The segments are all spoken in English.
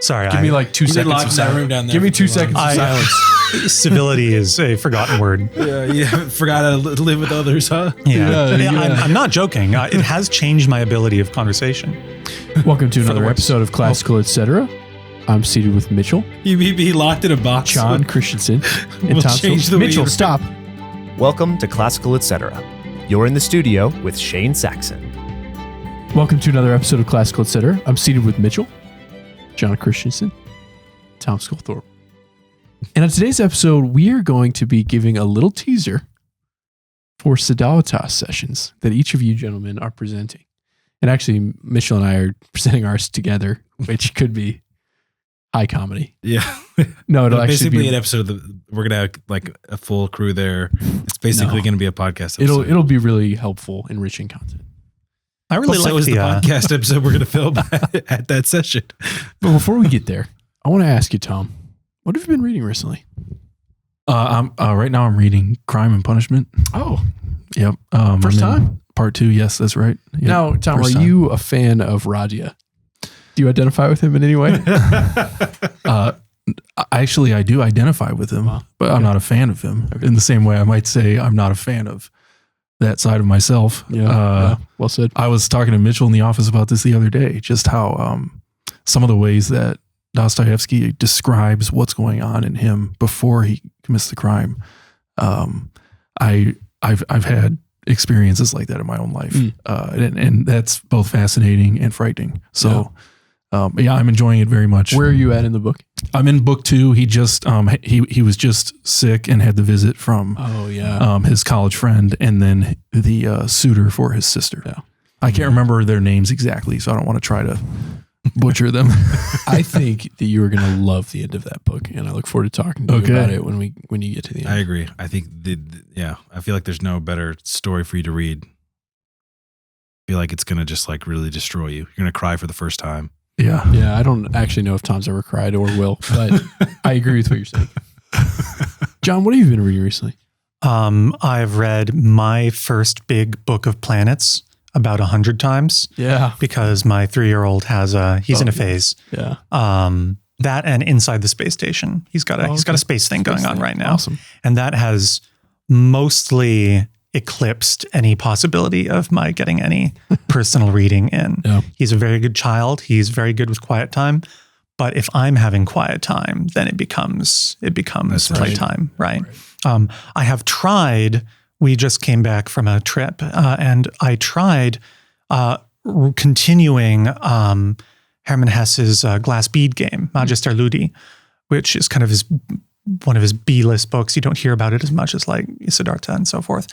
Sorry. Give me like 2 seconds of silence. Give me 2 seconds of silence. Civility is a forgotten word. Yeah, you haven't forgot how to live with others, huh? Yeah. I'm not joking. It has changed my ability of conversation. Welcome to another episode of Classical Etc. I'm seated with Mitchell. You may be locked in a box. John Christensen. And We'll Tom change the way Mitchell, you- stop. Welcome to Classical Etc. You're in the studio with Shane Saxon. Welcome to another episode of Classical Etc. I'm seated with Mitchell, John Christensen, Tom Sculthorpe. And on today's episode, we are going to be giving a little teaser for Sodalitas sessions that each of you gentlemen are presenting. And actually, Mitchell and I are presenting ours together, which could be high comedy. Yeah. No, it'll actually basically be an episode of we're gonna have like a full crew there. It's basically gonna be a podcast episode. it'll be really helpful, enriching content. I really so is the podcast episode we're gonna film at that session. But before we get there, I want to ask you, Tom, what have you been reading recently? Right now I'm reading Crime and Punishment. Oh, Yep. First I'm in time? Part 2. Yes, that's right. Yep. now, Tom, First are time. you a fan of Radia? Do you identify with him in any way? I do identify with him, Wow. but I'm not a fan of him. In the same way I might say I'm not a fan of that side of myself. Yeah. Well said. I was talking to Mitchell in the office about this the other day, just how some of the ways that Dostoevsky describes what's going on in him before he commits the crime. I've had experiences like that in my own life, and that's both fascinating and frightening. So, I'm enjoying it very much. Where are you at in the book? I'm in book 2. He just he was just sick and had the visit from his college friend and then the suitor for his sister. Yeah. I can't remember their names exactly, so I don't want to try to butcher them. I think that you are going to love the end of that book, and I look forward to talking to you about it when you get to the end. I agree. I think I feel like there's no better story for you to read. I feel like it's gonna just like really destroy you. You're gonna cry for the first time. Yeah. Yeah, I don't actually know if Tom's ever cried or will, but I agree with what you're saying. John, what have you been reading recently? I've read my first big book of planets about 100 times. Yeah. Because my 3-year-old he's in a phase. Yeah. That and Inside the Space Station. He's got a space thing going on right now. Awesome. And that has mostly eclipsed any possibility of my getting any personal reading in. Yeah. He's a very good child. He's very good with quiet time. But if I'm having quiet time, then it becomes playtime, right? I have tried. We just came back from a trip, and I tried continuing Hermann Hesse's Glass Bead game, Magister Ludi, which is kind of one of his B-list books. You don't hear about it as much as like Siddhartha and so forth.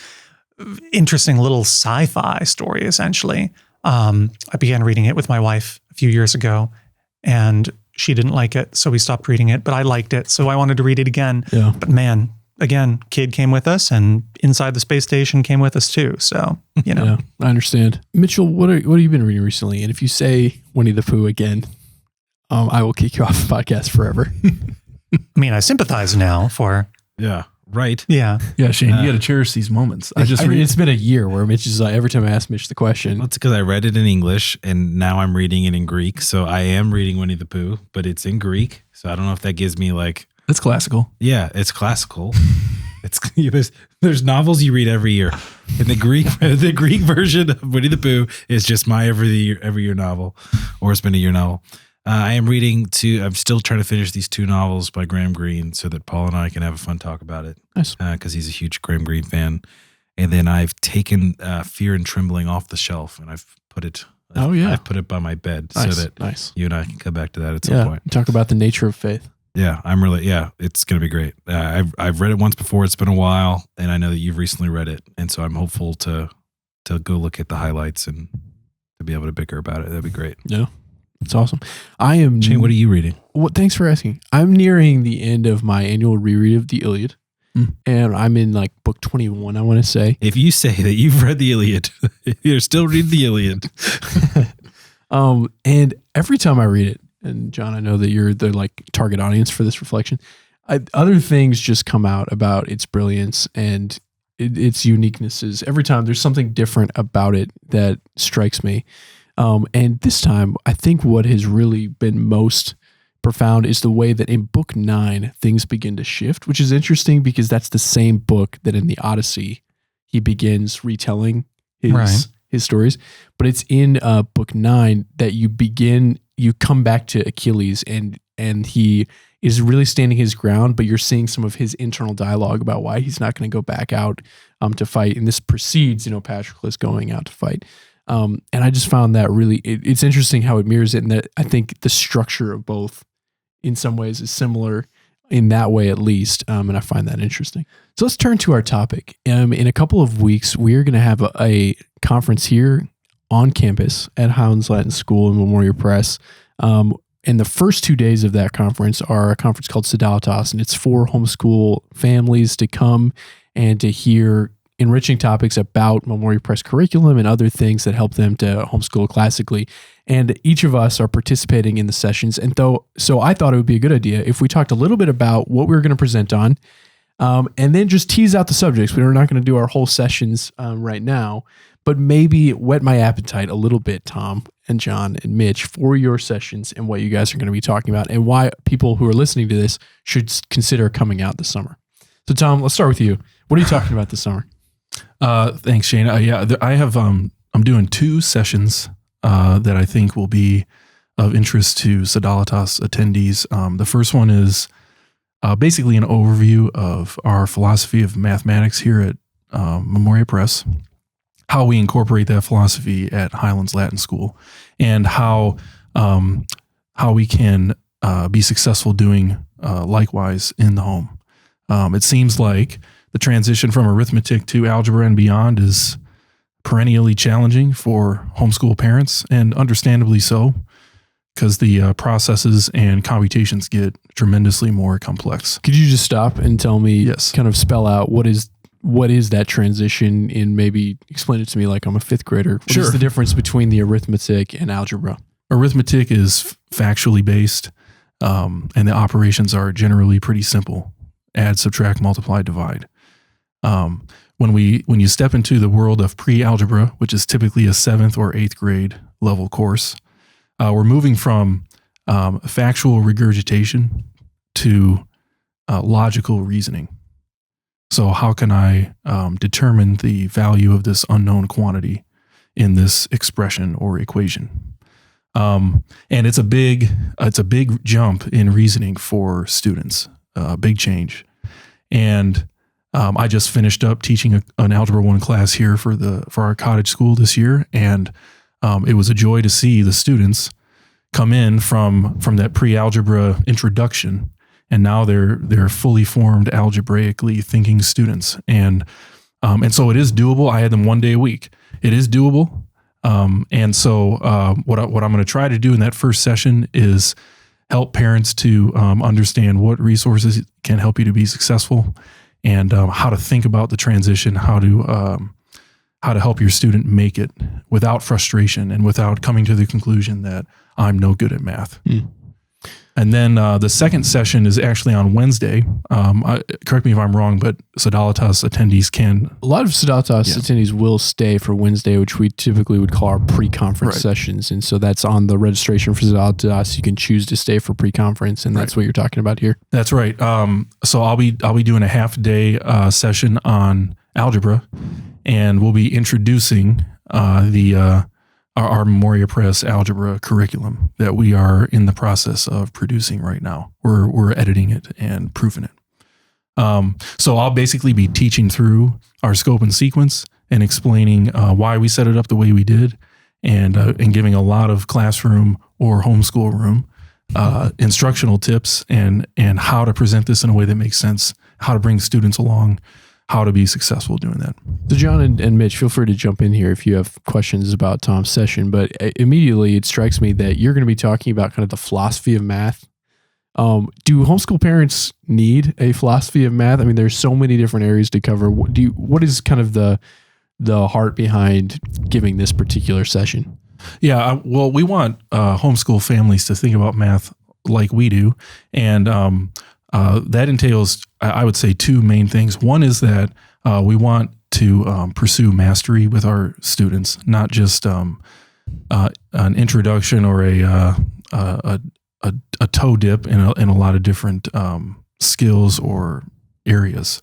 Interesting little sci-fi story, essentially. I began reading it with my wife a few years ago, and she didn't like it, so we stopped reading it, but I liked it, so I wanted to read it again. Yeah. But man, again, kid came with us, and Inside the Space Station came with us too. So, Yeah, I understand. Mitchell, what have you been reading recently? And if you say Winnie the Pooh again, I will kick you off the podcast forever. I mean, I sympathize now for... Yeah. Right. Yeah. Yeah, Shane, you got to cherish these moments. It's been a year where Mitch is like, every time I ask Mitch the question. Well, it's because I read it in English and now I'm reading it in Greek. So I am reading Winnie the Pooh, but it's in Greek. So I don't know if that gives me like... It's classical. Yeah, it's classical. There's novels you read every year. And the Greek version of Winnie the Pooh is just my every year novel, or it's been a year novel. I'm still trying to finish these 2 novels by Graham Greene so that Paul and I can have a fun talk about it. Nice. Because he's a huge Graham Greene fan. And then I've taken Fear and Trembling off the shelf and I've put it. I've put it by my bed so that you and I can come back to that at some point. Talk about the nature of faith. Yeah, it's going to be great. I've read it once before. It's been a while, and I know that you've recently read it, and so I'm hopeful to go look at the highlights and to be able to bicker about it. That'd be great. Yeah, it's awesome. Shane, what are you reading? Thanks for asking. I'm nearing the end of my annual reread of the Iliad, and I'm in like book 21, I want to say. If you say that you've read the Iliad, you're still reading the Iliad. And every time I read it, and John, I know that you're the like target audience for this reflection. Other things just come out about its brilliance and its uniquenesses. Every time there's something different about it that strikes me. And this time, I think what has really been most profound is the way that in book 9, things begin to shift, which is interesting because that's the same book that in the Odyssey, he begins retelling his stories. But it's in book 9 that you come back to Achilles and he is really standing his ground, but you're seeing some of his internal dialogue about why he's not going to go back out to fight. And this precedes, Patroclus going out to fight. And I just found that really, it's interesting how it mirrors it, and that I think the structure of both in some ways is similar in that way, at least. And I find that interesting. So let's turn to our topic. In a couple of weeks, we are going to have a conference here on campus at Highlands Latin School and Memoria Press. And the first 2 days of that conference are a conference called Sodalitas, and it's for homeschool families to come and to hear enriching topics about Memoria Press curriculum and other things that help them to homeschool classically. And each of us are participating in the sessions. And so I thought it would be a good idea if we talked a little bit about what we were going to present on, and then just tease out the subjects. We're not going to do our whole sessions right now, but maybe whet my appetite a little bit, Tom and John and Mitch, for your sessions and what you guys are going to be talking about and why people who are listening to this should consider coming out this summer. So Tom, let's start with you. What are you talking about this summer? Thanks, Shane. I have, I'm doing 2 sessions that I think will be of interest to Sodalitas attendees. The first one is basically an overview of our philosophy of mathematics here at Memoria Press, how we incorporate that philosophy at Highlands Latin School, and how we can be successful doing likewise in the home. It seems like the transition from arithmetic to algebra and beyond is perennially challenging for homeschool parents, and understandably so, because the processes and computations get tremendously more complex. Could you just stop and tell me, Yes. kind of spell out what is that transition, and maybe explain it to me like I'm a 5th grader? What is the difference between the arithmetic and algebra? Arithmetic is factually based, and the operations are generally pretty simple: add, subtract, multiply, divide. When you step into the world of pre-algebra, which is typically a 7th or 8th grade level course, we're moving from factual regurgitation to logical reasoning. So how can I determine the value of this unknown quantity in this expression or equation? And it's a big jump in reasoning for students, a big change. And I just finished up teaching an Algebra 1 class here for our cottage school this year, and it was a joy to see the students come in from that pre-algebra introduction, and now they're fully formed algebraically thinking students, and so it is doable. I had them 1 day a week. It is doable, and so what I'm going to try to do in that first session is help parents to understand what resources can help you to be successful, and how to think about the transition, how to help your student make it without frustration and without coming to the conclusion that I'm no good at math. And then the second session is actually on Wednesday. Correct me if I'm wrong, but Sodalitas attendees can... A lot of Sodalitas attendees will stay for Wednesday, which we typically would call our pre-conference sessions. And so that's on the registration for Sodalitas. You can choose to stay for pre-conference, and that's what you're talking about here. That's right. So I'll be doing a half-day session on algebra, and we'll be introducing our Memoria Press algebra curriculum that we are in the process of producing right now. We're editing it and proofing it. So I'll basically be teaching through our scope and sequence and explaining why we set it up the way we did, and giving a lot of classroom or homeschool room instructional tips and how to present this in a way that makes sense, how to bring students along, how to be successful doing that. So John and Mitch, feel free to jump in here if you have questions about Tom's session, but immediately it strikes me that you're going to be talking about kind of the philosophy of math. Do homeschool parents need a philosophy of math? I mean, there's so many different areas to cover. What is kind of the heart behind giving this particular session? Yeah, well, we want homeschool families to think about math like we do, and that entails, I would say, 2 main things. One is that we want to pursue mastery with our students, not just an introduction or a a toe dip in a lot of different skills or areas.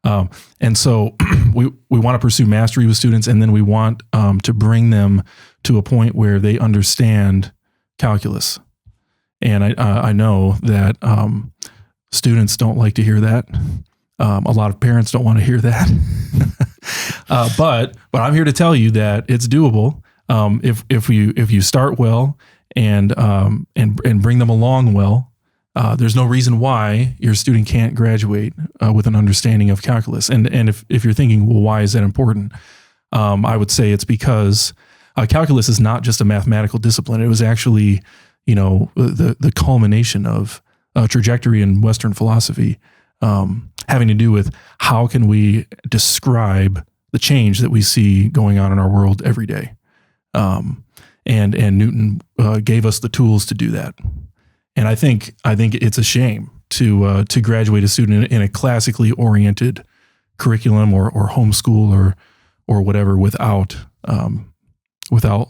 And so we want to pursue mastery with students, and then we want to bring them to a point where they understand calculus. And I know that students don't like to hear that. A lot of parents don't want to hear that. But I'm here to tell you that it's doable if you start well and bring them along well. There's no reason why your student can't graduate with an understanding of calculus. And if you're thinking, well, why is that important? I would say it's because calculus is not just a mathematical discipline. It was actually, the culmination of a trajectory in Western philosophy, having to do with how can we describe the change that we see going on in our world every day. And Newton gave us the tools to do that. And I think it's a shame to graduate a student in a classically oriented curriculum or homeschool or whatever without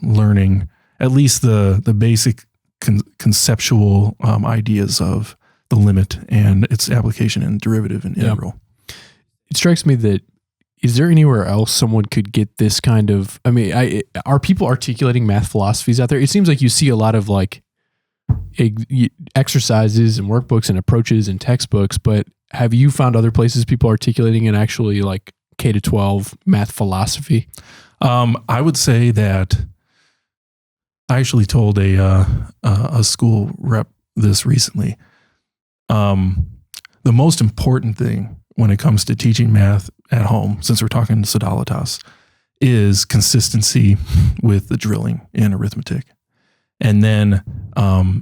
learning at least the basic conceptual ideas of the limit and its application in derivative and integral. It strikes me that, is there anywhere else someone could get this kind of, are people articulating math philosophies out there? It seems like you see a lot of like exercises and workbooks and approaches and textbooks, but have you found other places people articulating and actually like K-12 math philosophy? I would say that I actually told a school rep this recently. The most important thing when it comes to teaching math at home, since we're talking Sodalitas, is consistency with the drilling in arithmetic. And then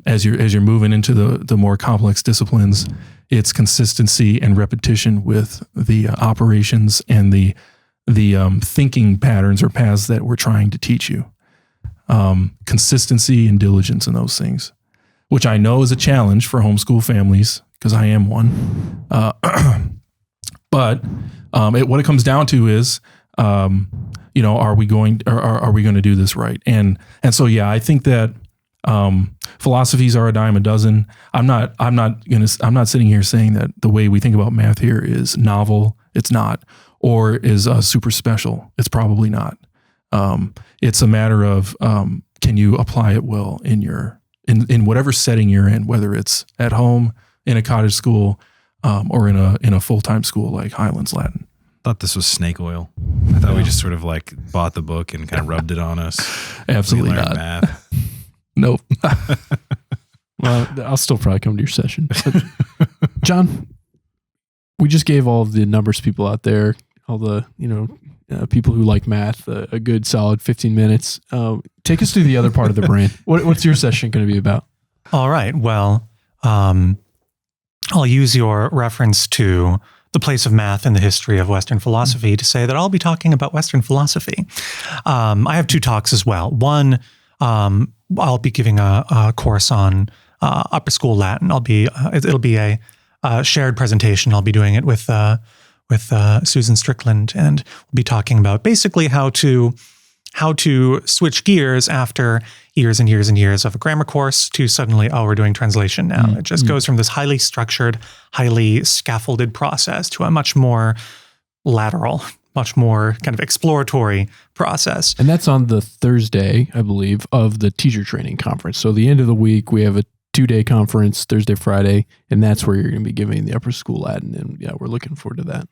as you're moving into the more complex disciplines, it's consistency and repetition with the operations and the thinking patterns or paths that we're trying to teach you. Consistency and diligence in those things, which I know is a challenge for homeschool families because I am one. But what it comes down to is, are we going to do this right? And so, yeah, I think that philosophies are a dime a dozen. I'm not sitting here saying that the way we think about math here is novel. It's not, or is super special. It's probably not. It's a matter of can you apply it well in whatever setting you're in, whether it's at home, in a cottage school, or in a full-time school like Highlands Latin. I thought this was snake oil. I thought we just sort of like bought the book and kind of rubbed it on us. Absolutely not. Math. Nope. Well, I'll still probably come to your session. But John, we just gave all of the numbers people out there, all the, people who like math, a good solid 15 minutes. Take us through the other part of the brain. What's your session going to be about? All right. Well, I'll use your reference to the place of math in the history of Western philosophy to say that I'll be talking about Western philosophy. I have two talks as well. One, I'll be giving a course on upper school Latin. It'll be a shared presentation. I'll be doing it with Susan Strickland, and we'll be talking about basically how to switch gears after years and years and years of a grammar course to suddenly, we're doing translation now. It just goes from this highly structured, highly scaffolded process to a much more lateral, much more kind of exploratory process. And that's on the Thursday, I believe, of the teacher training conference. So the end of the week, we have a 2-day conference, Thursday, Friday, and that's where you're going to be giving the upper school Latin. And yeah, we're looking forward to that.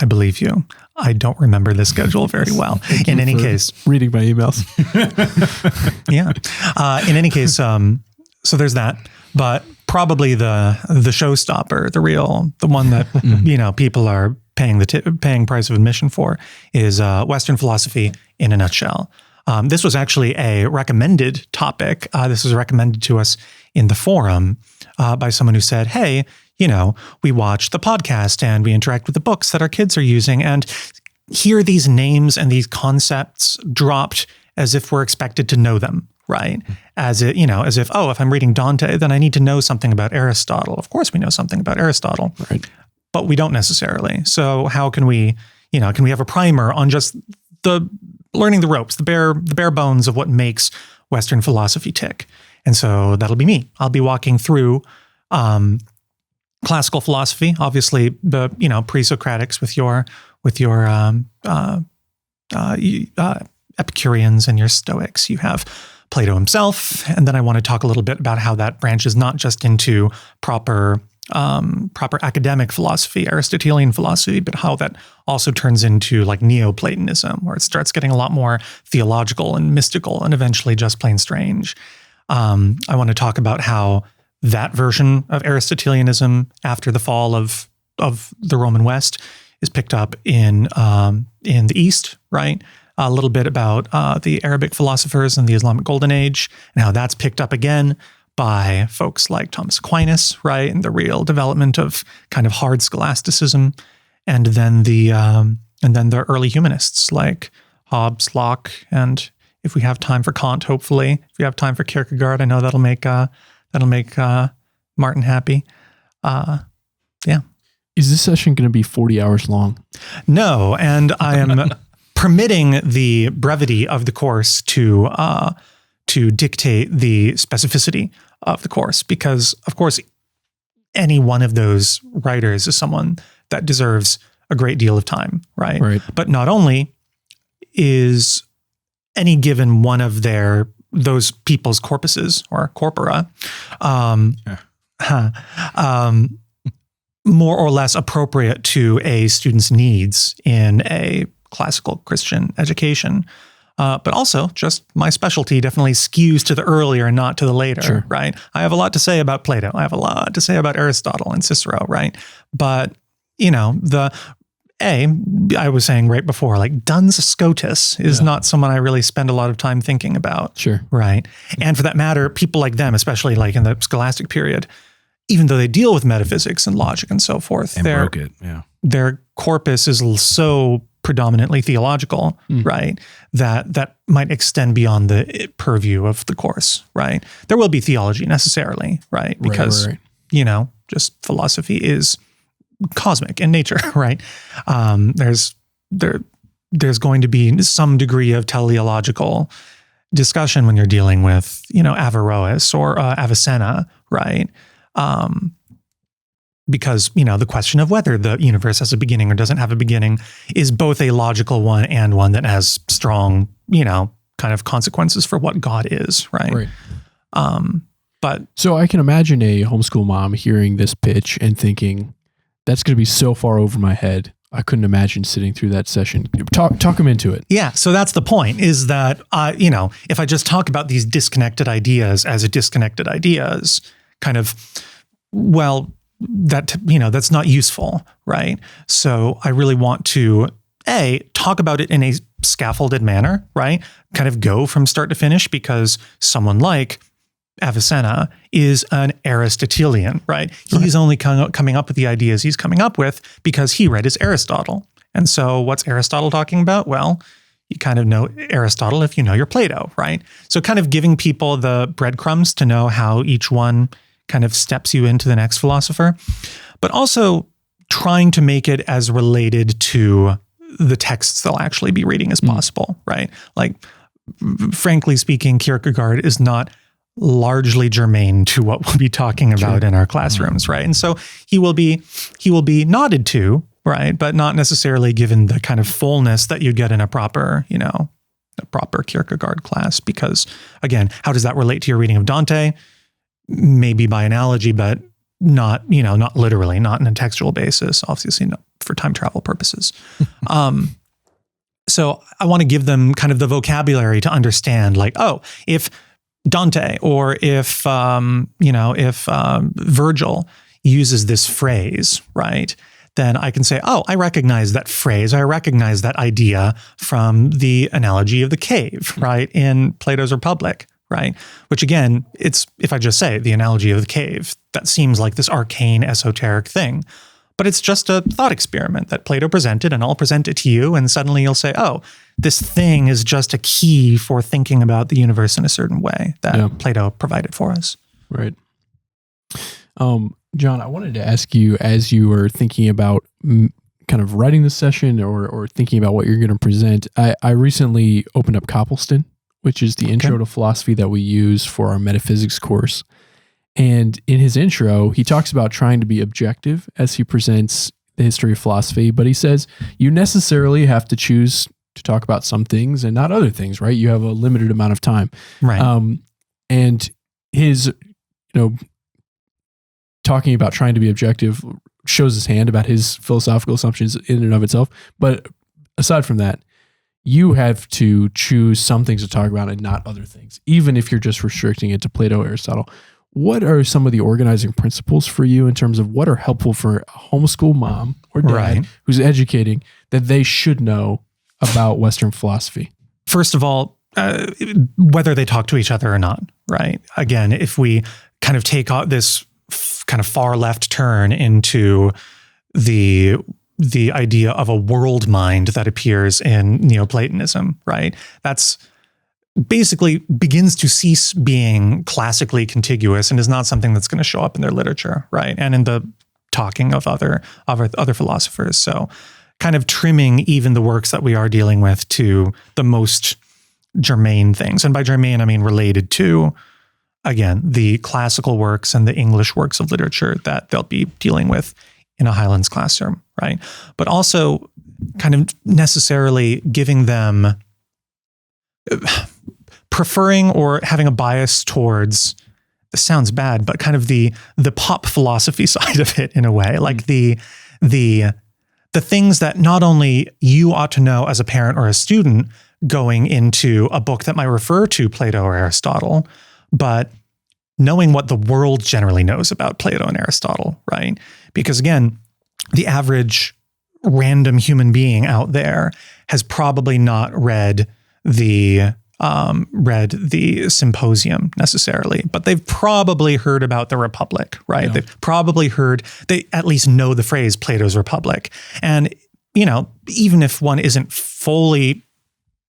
I believe you. I don't remember the schedule very well. In any case, reading my emails. Yeah. In any case, so there's that. But probably the showstopper, the one that people are paying price of admission for, is Western philosophy in a nutshell. This was actually a recommended topic. This was recommended to us in the forum by someone who said, "Hey, we watch the podcast and we interact with the books that our kids are using, and hear these names and these concepts dropped as if we're expected to know them, right? As if, if I'm reading Dante, then I need to know something about Aristotle. Of course we know something about Aristotle, right? But we don't necessarily. So how can we have a primer on just the learning the ropes, the bare bones of what makes Western philosophy tick? And so that'll be me. I'll be walking through classical philosophy, obviously the pre-Socratics with your Epicureans and your Stoics. You have Plato himself, and then I want to talk a little bit about how that branches not just into proper academic philosophy, Aristotelian philosophy, but how that also turns into like Neoplatonism, where it starts getting a lot more theological and mystical and eventually just plain strange. I want to talk about how that version of Aristotelianism after the fall of the Roman West is picked up in the East, right? A little bit about the Arabic philosophers in the Islamic Golden Age and how that's picked up again by folks like Thomas Aquinas, right? And the real development of kind of hard scholasticism. And then the early humanists like Hobbes, Locke, and if we have time for Kant, hopefully, if we have time for Kierkegaard, I know that'll make Martin happy. Yeah. Is this session going to be 40 hours long? No, and I am permitting the brevity of the course to dictate the specificity of the course, because of course, any one of those writers is someone that deserves a great deal of time, right? Right. But not only is any given one of those people's corpuses or corpora, more or less appropriate to a student's needs in a classical Christian education. But also, just my specialty definitely skews to the earlier and not to the later, Sure. right? I have a lot to say about Plato. I have a lot to say about Aristotle and Cicero, right? But, I was saying right before, like Duns Scotus is not someone I really spend a lot of time thinking about. Sure. Right. And for that matter, people like them, especially like in the scholastic period, even though they deal with metaphysics and logic and so forth, And broke it. Yeah. their corpus is so predominantly theological, right? That might extend beyond the purview of the course, right? There will be theology necessarily, right? Because, right. Just philosophy is cosmic in nature, right? There's going to be some degree of teleological discussion when you're dealing with, Averroes or Avicenna, right? Because, the question of whether the universe has a beginning or doesn't have a beginning is both a logical one and one that has strong, kind of consequences for what God is, right? But so I can imagine a homeschool mom hearing this pitch and thinking, that's going to be so far over my head. I couldn't imagine sitting through that session. Talk them into it. yeah, so that's the point, is that, if I just talk about these disconnected ideas as disconnected ideas, kind of, well, that's not useful, right? So I really want to, talk about it in a scaffolded manner, right? Kind of go from start to finish, because someone like Avicenna is an Aristotelian, right? He's only coming up with the ideas he's coming up with because he read his Aristotle. And so what's Aristotle talking about? Well, you kind of know Aristotle if you know your Plato, right? So kind of giving people the breadcrumbs to know how each one kind of steps you into the next philosopher, but also trying to make it as related to the texts they'll actually be reading as possible, right? Like, frankly speaking, Kierkegaard is not largely germane to what we'll be talking about in our classrooms, right? And so he will be nodded to, right? But not necessarily given the kind of fullness that you get in a proper Kierkegaard class, because again, how does that relate to your reading of Dante? Maybe by analogy, but not literally, not in a textual basis, obviously not for time travel purposes. So I want to give them kind of the vocabulary to understand, like, if Dante or if Virgil uses this phrase, right, then I can say, I recognize that phrase. I recognize that idea from the analogy of the cave, right, in Plato's Republic, right? Which again, it's, if I just say the analogy of the cave, that seems like this arcane, esoteric thing. But it's just a thought experiment that Plato presented, and I'll present it to you, and suddenly you'll say, this thing is just a key for thinking about the universe in a certain way that Plato provided for us. Right. John, I wanted to ask you, as you were thinking about kind of writing the session or thinking about what you're going to present, I recently opened up Copleston, which is the intro to philosophy that we use for our metaphysics course. And in his intro, he talks about trying to be objective as he presents the history of philosophy, but he says you necessarily have to choose to talk about some things and not other things, right? You have a limited amount of time. Right. And his, talking about trying to be objective shows his hand about his philosophical assumptions in and of itself. But aside from that, you have to choose some things to talk about and not other things, even if you're just restricting it to Plato, Aristotle. What are some of the organizing principles for you in terms of what are helpful for a homeschool mom or dad who's educating that they should know about Western philosophy? First of all, whether they talk to each other or not, right? Again, if we kind of take this kind of far left turn into the idea of a world mind that appears in Neoplatonism, right? That's basically begins to cease being classically contiguous and is not something that's going to show up in their literature, right? And in the talking of other philosophers. So kind of trimming even the works that we are dealing with to the most germane things. And by germane, I mean related to, again, the classical works and the English works of literature that they'll be dealing with in a Highlands classroom, right? But also kind of necessarily giving them preferring or having a bias towards, this sounds bad, but kind of the pop philosophy side of it in a way, like the things that not only you ought to know as a parent or a student going into a book that might refer to Plato or Aristotle, but knowing what the world generally knows about Plato and Aristotle, right? Because again, the average random human being out there has probably not read the Symposium necessarily, but they've probably heard about the Republic, right? Yeah. They've probably they at least know the phrase Plato's Republic. And, even if one isn't fully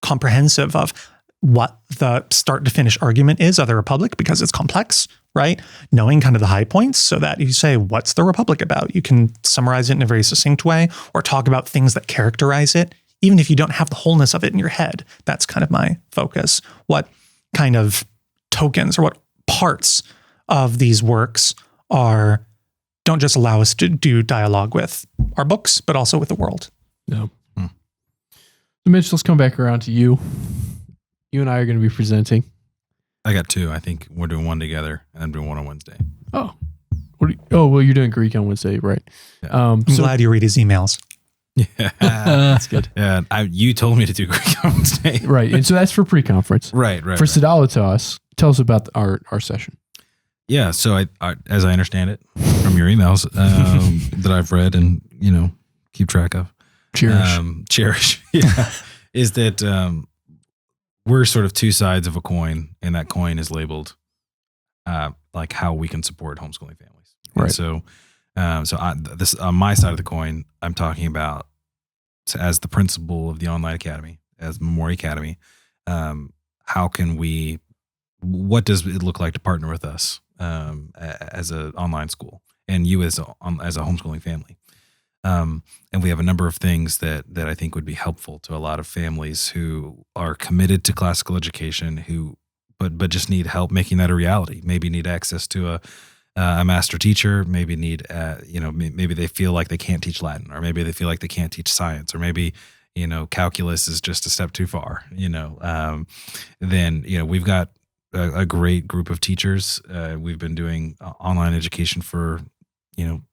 comprehensive of what the start to finish argument is of the Republic, because it's complex, right? Knowing kind of the high points so that you say, what's the Republic about? You can summarize it in a very succinct way or talk about things that characterize it. Even if you don't have the wholeness of it in your head, that's kind of my focus. What kind of tokens or what parts of these works don't just allow us to do dialogue with our books, but also with the world. No. So Mitch, let's come back around to you. You and I are going to be presenting. I got two. I think we're doing one together and I'm doing one on Wednesday. Oh. Well, you're doing Greek on Wednesday, right? Yeah. I'm glad you read his emails. Yeah, that's good. Yeah, you told me to do Greek on Wednesday. Right, and so that's for pre-conference. Right. For Sodalitas, tell us about our session. Yeah, so I as I understand it from your emails that I've read and keep track of, cherish, yeah, is that we're sort of two sides of a coin, and that coin is labeled like how we can support homeschooling families. Right. And so this on my side of the coin, I'm talking about as the principal of the online academy, as Memoria Academy. What does it look like to partner with us as an online school, and you as a homeschooling family? And we have a number of things that I think would be helpful to a lot of families who are committed to classical education, but just need help making that a reality. Maybe need access to a master teacher, maybe need, maybe they feel like they can't teach Latin, or maybe they feel like they can't teach science, or maybe, calculus is just a step too far, then, we've got a great group of teachers. We've been doing online education for,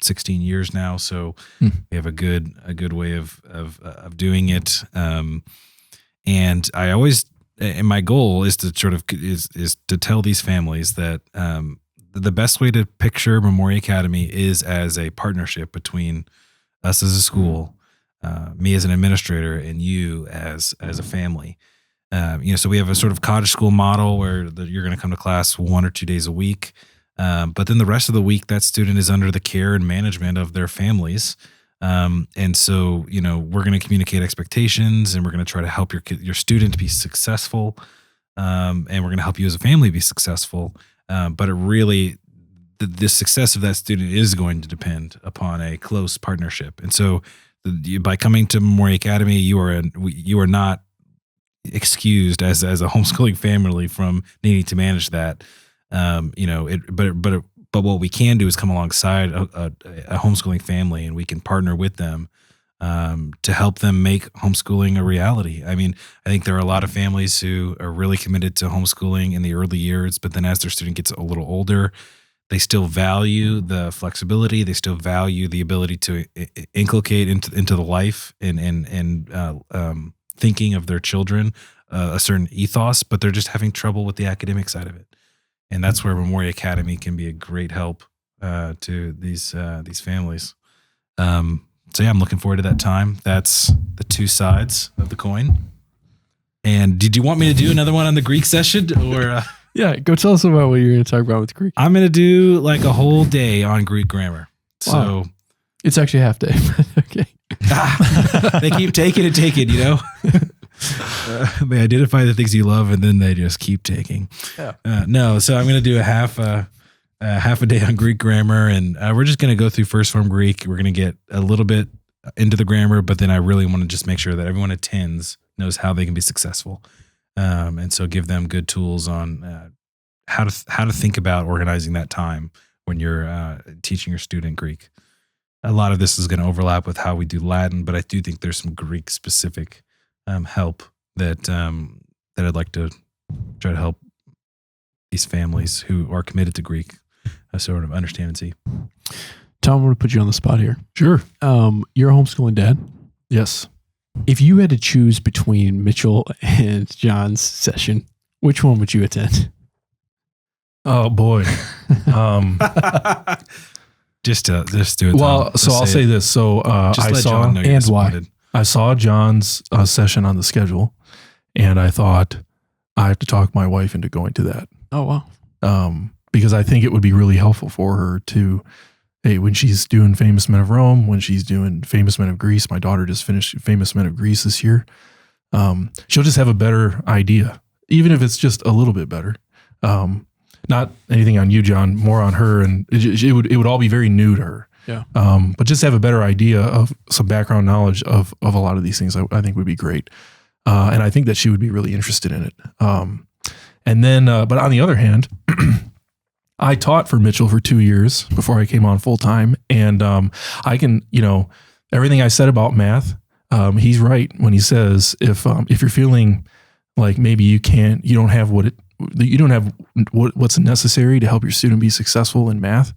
16 years now. So we have a good way of doing it. And I always, and my goal is to sort of, is to tell these families that, the best way to picture Memoria Academy is as a partnership between us as a school, me as an administrator, and you as a family. So we have a sort of cottage school model where you're going to come to class 1 or 2 days a week. But then the rest of the week, that student is under the care and management of their families. And so, we're going to communicate expectations, and we're going to try to help your student be successful. And we're going to help you as a family be successful. But it really, the success of that student is going to depend upon a close partnership. And so by coming to Memoria Academy, you are not excused as a homeschooling family from needing to manage that. But what we can do is come alongside a homeschooling family, and we can partner with them to help them make homeschooling a reality. I mean, I think there are a lot of families who are really committed to homeschooling in the early years, but then as their student gets a little older, they still value the flexibility. They still value the ability to inculcate into the life and thinking of their children a certain ethos, but they're just having trouble with the academic side of it. And that's where Memoria Academy can be a great help to these families. So yeah, I'm looking forward to that time. That's the two sides of the coin. And did you want me to do another one on the Greek session, or? Yeah, go tell us about what you're going to talk about with Greek. I'm going to do like a whole day on Greek grammar. Wow. So it's actually a half day. Okay. They keep taking and taking, you know. They identify the things you love, and then they just keep taking. Yeah. So I'm going to do a half a day on Greek grammar, and we're just going to go through first form Greek. We're going to get a little bit into the grammar, but then I really want to just make sure that everyone attends knows how they can be successful, and so give them good tools on how to think about organizing that time when you're teaching your student Greek. A lot of this is going to overlap with how we do Latin, but I do think there's some Greek specific help that I'd like to try to help these families who are committed to Greek sort of understand and see. Tom, I'm going to put you on the spot here. Sure. You're a homeschooling dad. Yes. If you had to choose between Mitchell and John's session, which one would you attend? Oh boy. Just do it. Well, so I'll say this. So I saw John know you're disappointed. I saw John's session on the schedule, and I thought I have to talk my wife into going to that. Oh wow. Because I think it would be really helpful for her to, hey, when she's doing Famous Men of Rome, when she's doing Famous Men of Greece, my daughter just finished Famous Men of Greece this year. She'll just have a better idea, even if it's just a little bit better. Not anything on you, John, more on her, and it would all be very new to her. Yeah. But just have a better idea of some background knowledge of a lot of these things, I think would be great. And I think that she would be really interested in it. And then, but on the other hand, I taught for Mitchell for 2 years before I came on full time. And I can, everything I said about math, he's right when he says, if you're feeling like maybe you don't have what's necessary to help your student be successful in math,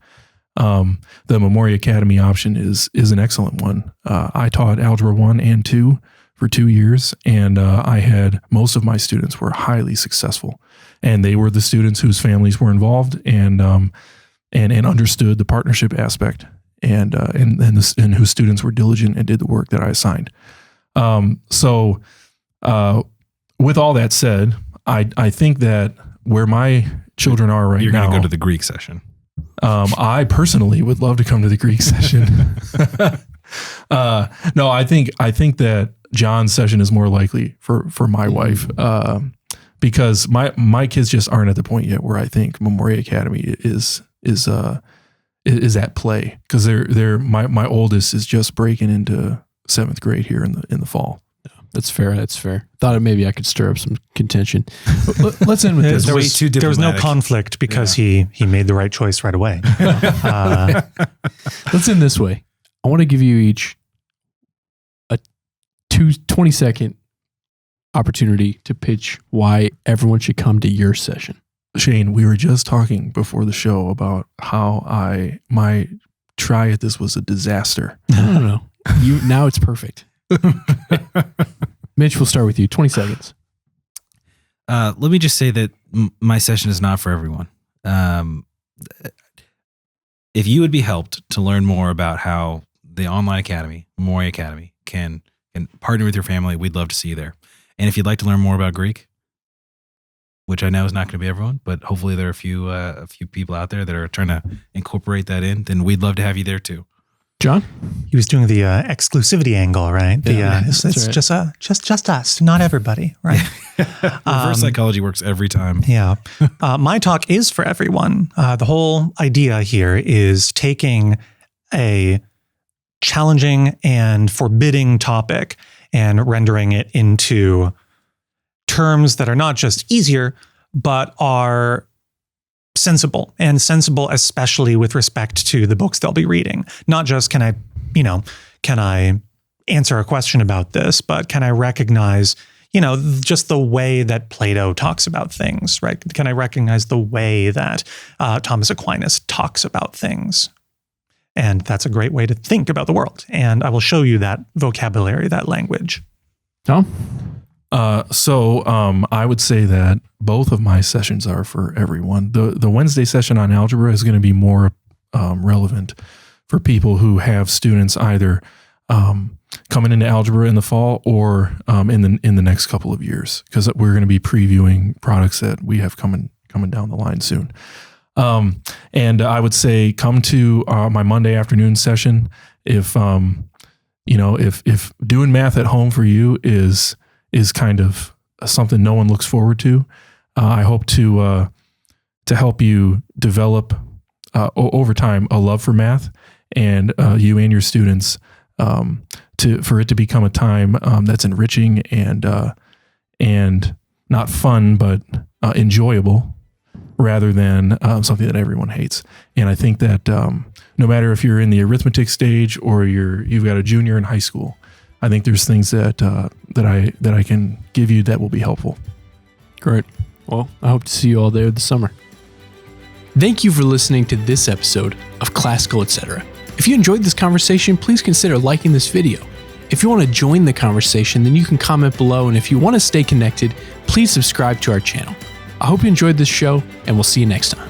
the Memoria Academy option is an excellent one. I taught Algebra 1 and 2 for 2 years, and I had most of my students were highly successful, and they were the students whose families were involved and understood the partnership aspect, and whose students were diligent and did the work that I assigned. So with all that said, I think that where my children are right now, you're going to go to the Greek session. I personally would love to come to the Greek session. No, I think that John's session is more likely for my wife, because my kids just aren't at the point yet where I think Memoria Academy is at play, because my oldest is just breaking into 7th grade here in the fall. That's fair. Thought maybe I could stir up some contention. Let's end with this. There was no conflict because he made the right choice right away. Let's end this way. I want to give you each a 20-second opportunity to pitch why everyone should come to your session. Shane, we were just talking before the show about how my try at this was a disaster. No. Now it's perfect. Mitch, we'll start with you. 20 seconds. Let me just say that my session is not for everyone. If you would be helped to learn more about how the online academy, Memoria Academy, can partner with your family, we'd love to see you there. And if you'd like to learn more about Greek, which I know is not going to be everyone, but hopefully there are a few people out there that are trying to incorporate that in, then we'd love to have you there too. John? He was doing the exclusivity angle, right? It's right. just us, not everybody, right? Reverse psychology works every time. Yeah. My talk is for everyone. The whole idea here is taking a challenging and forbidding topic and rendering it into terms that are not just easier, but are sensible, and sensible especially with respect to the books they'll be reading. Not just can I answer a question about this, but can I recognize, just the way that Plato talks about things, right? Can I recognize the way that Thomas Aquinas talks about things? And that's a great way to think about the world. And I will show you that vocabulary, that language. Tom? So I would say that both of my sessions are for everyone. The Wednesday session on algebra is going to be more relevant for people who have students either coming into algebra in the fall or in the next couple of years, because we're going to be previewing products that we have coming down the line soon. And I would say come to my Monday afternoon session if doing math at home for you is kind of something no one looks forward to. I hope to help you develop over time a love for math, and you and your students for it to become a time that's enriching and not fun but enjoyable, rather than something that everyone hates. And I think that no matter if you're in the arithmetic stage or you've got a junior in high school, I think there's things that I can give you that will be helpful. Great. Well, I hope to see you all there this summer. Thank you for listening to this episode of Classical Etc. If you enjoyed this conversation, please consider liking this video. If you want to join the conversation, then you can comment below. And if you want to stay connected, please subscribe to our channel. I hope you enjoyed this show, and we'll see you next time.